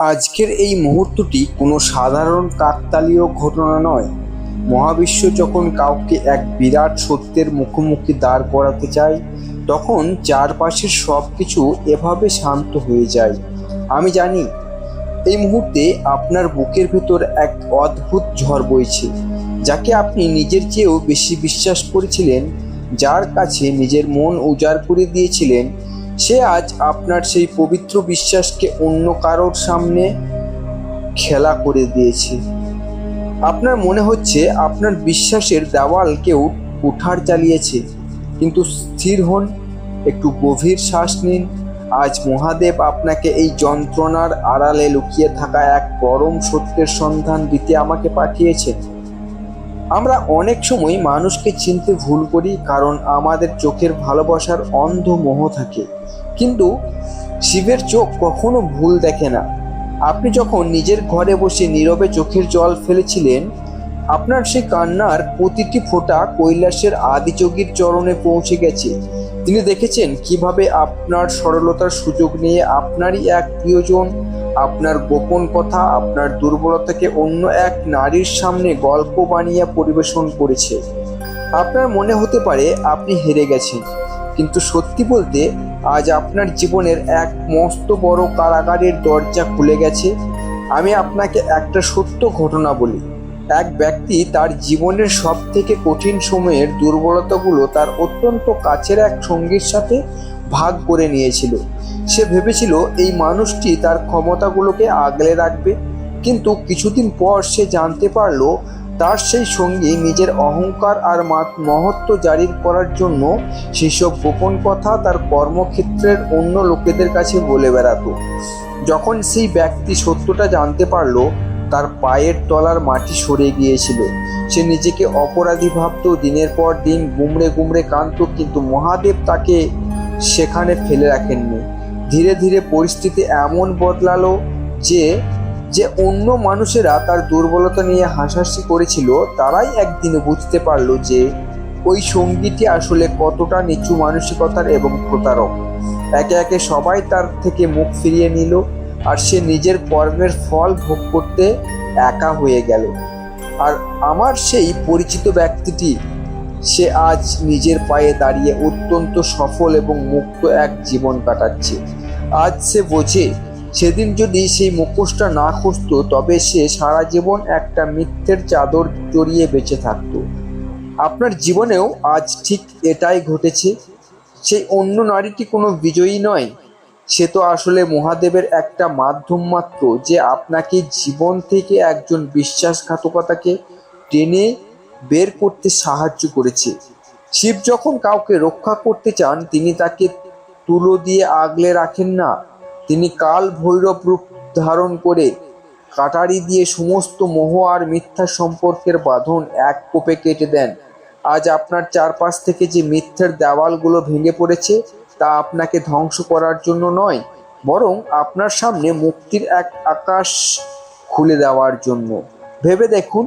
আজকের এই মুহূর্তটি কোনো সাধারণ কাকতালীয় ঘটনা নয়। মহাবিশ্ব যখন কাউকে এক বিরাট সত্যের মুখোমুখি দাঁড় করাতে চায়, তখন চারপাশের সব কিছু এভাবে শান্ত হয়ে যায়। আমি জানি এই মুহূর্তে আপনার বুকের ভেতর এক অদ্ভুত ঝড় বইছে, যাকে আপনি নিজের চেয়েও বেশি বিশ্বাস করেছিলেন, যার কাছে নিজের মন উজাড় করে দিয়েছিলেন, সে আজ আপনার সেই পবিত্র বিশ্বাসকে অন্য কারোর সামনে খেলা করে দিয়েছে। আপনার মনে হচ্ছে আপনার বিশ্বাসের দেওয়াল কেউ কুঠার চালিয়েছে, কিন্তু স্থির হন, একটু গভীর শ্বাস নিন। আজ মহাদেব আপনাকে এই যন্ত্রণার আড়ালে লুকিয়ে থাকা এক পরম সত্যের সন্ধান দিতে আমাকে পাঠিয়েছেন। আমরা অনেক সময় মানুষকে চিনতে ভুল করি, কারণ আমাদের চোখের ভালোবাসার অন্ধ মোহ থাকে, কিন্তু শিবের চোখ কখনো ভুল দেখে না। আপনি যখন নিজের ঘরে বসে নীরবে চোখের জল ফেলেছিলেন, আপনার সেই কান্নার প্রতিটি ফোঁটা কৈলাসের আদিযোগীর চরণে পৌঁছে গেছে। তিনি দেখেছেন কিভাবে আপনার সরলতার সুযোগ নিয়ে আপনারই এক প্রিয়জন আপনার গোপন কথা, আপনার দুর্বলতাকে অন্য এক নারীর সামনে গল্প বানিয়ে পরিবেশন করেছে। আপনার মনে হতে পারে আপনি হেরে গেছেন, কিন্তু সত্যি বলতে আজ আপনার জীবনের এক মস্ত বড় কারাগারের দরজা খুলে গেছে। আমি আপনাকে একটা সত্য ঘটনা বলি। এক ব্যক্তি তার জীবনের সব থেকে কঠিন সময়ের দুর্বলতাগুলো তার অত্যন্ত কাছের এক সঙ্গীর সাথে ভাগ করে নিয়েছিল। সে ভেবেছিল এই মানুষটি তার ক্ষমতাগুলোকে আগলে রাখবে, কিন্তু কিছুদিন পর সে জানতে পারল তার সেই সঙ্গী নিজের অহংকার আর মহত্ব জারি করার জন্য সেসব গোপন কথা তার কর্মক্ষেত্রের অন্য লোকেদের কাছে বলে বেড়াতো। যখন সেই ব্যক্তি সত্যটা জানতে পারল, তার পায়ের তলার মাটি সরে গিয়েছিল। সে নিজেকে অপরাধী ভাবত, দিনের পর দিন গুমড়ে গুমড়ে কাঁদত, কিন্তু মহাদেব তাকে সেখানে ফেলে রাখেননি। ধীরে ধীরে পরিস্থিতি এমন বদলালো যে যে অন্য মানুষেরা তার দুর্বলতা নিয়ে হাসাহাসি করেছিল, তারাই একদিন বুঝতে পারলো যে ওই সঙ্গীটি আসলে কতটা নিচু মানসিকতার এবং প্রতারক। একে একে সবাই তার থেকে মুখ ফিরিয়ে নিল, আর সে নিজের কর্মের ফল ভোগ করতে একা হয়ে গেল। আর আমার সেই পরিচিত ব্যক্তিটি, সে আজ নিজের পায়ে দাঁড়িয়ে অত্যন্ত সফল এবং মুক্ত এক জীবন কাটাচ্ছে। আজ সে বোঝে, সেদিন যদি সেই মুখোশটা না খুঁজত, তবে সে সারা জীবন একটা মিথ্যের চাদর জড়িয়ে বেঁচে থাকত। আপনার জীবনেও আজ ঠিক এটাই ঘটেছে। সেই অন্য নারীটি কোনো বিজয়ী নয়, সে তো আসলে মহাদেবের একটা মাধ্যম মাত্র, যে আপনাকে জীবন থেকে একজন বিশ্বাসঘাতকতাকে টেনে বের করতে সাহায্য করেছে। শিব যখন কাউকে রক্ষা করতে চান, তিনি তাকে তুলো দিয়ে আগলে রাখেন না, তিনি কাল ভৈরব রূপ ধারণ করে কাটারি দিয়ে সমস্ত মোহ আর মিথ্যা সম্পর্কের বাঁধন এক কোপে কেটে দেন। আজ আপনার চারপাশ থেকে যে মিথ্যের দেওয়ালগুলো ভেঙে পড়েছে, তা আপনাকে ধ্বংস করার জন্য নয়, বরং আপনার সামনে মুক্তির এক আকাশ খুলে দেওয়ার জন্য। ভেবে দেখুন,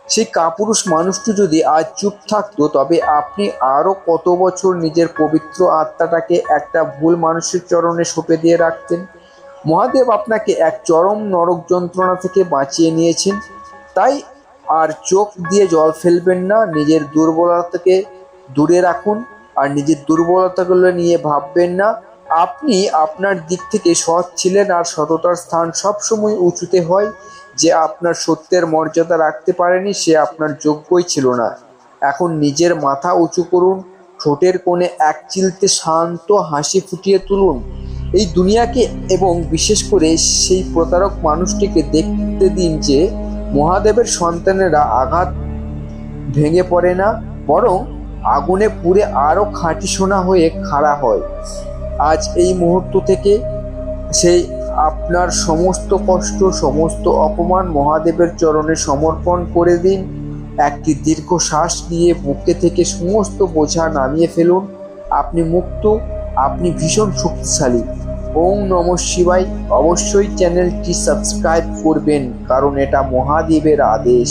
সেই কাপুরুষ মানুষটি যদি আজ চুপ থাকতো, তবে আপনি আরও কত বছর নিজের পবিত্র আত্মাটাকে একটা ভুল মানুষের চরণে সঁপে দিয়ে রাখতেন। মহাদেব আপনাকে এক চরম নরক যন্ত্রণা থেকে বাঁচিয়ে নিয়েছেন। তাই আর চোখ দিয়ে জল ফেলবেন না, নিজের দুর্বলতাকে দূরে রাখুন, আর নিজের দুর্বলতাগুলো নিয়ে ভাববেন না। আপনি আপনার দিক থেকে সৎ ছিলেন, আর সততার স্থান সবসময় উঁচুতে হয়। যে আপনার সত্যের মর্যাদা রাখতে পারেনি, সে আপনার যোগ্যই ছিল না। এখন নিজের মাথা উঁচু করুন, ঠোঁটের কোণে এক চিলতে শান্ত হাসি ফুটিয়ে তুলুন। এই দুনিয়াকে এবং বিশেষ করে সেই প্রতারক মানুষটিকে দেখতে দিন যে মহাদেবের সন্তানেরা আঘাত ভেঙে পড়ে না, বরং আগুনে পুড়ে আরও খাঁটি সোনা হয়ে খাড়া হয়। আজ এই মুহূর্ত থেকে সেই আপনার সমস্ত কষ্ট, সমস্ত অপমান মহাদেবের চরণে সমর্পণ করে দিন। একটি দীর্ঘ শ্বাস নিয়ে বুকে থেকে সমস্ত বোঝা নামিয়ে ফেলুন। আপনি মুক্ত, আপনি ভীষণ শক্তিশালী। ওম নমঃ শিবায়। অবশ্যই চ্যানেলটি সাবস্ক্রাইব করবেন, কারণ এটা মহাদেবের আদেশ।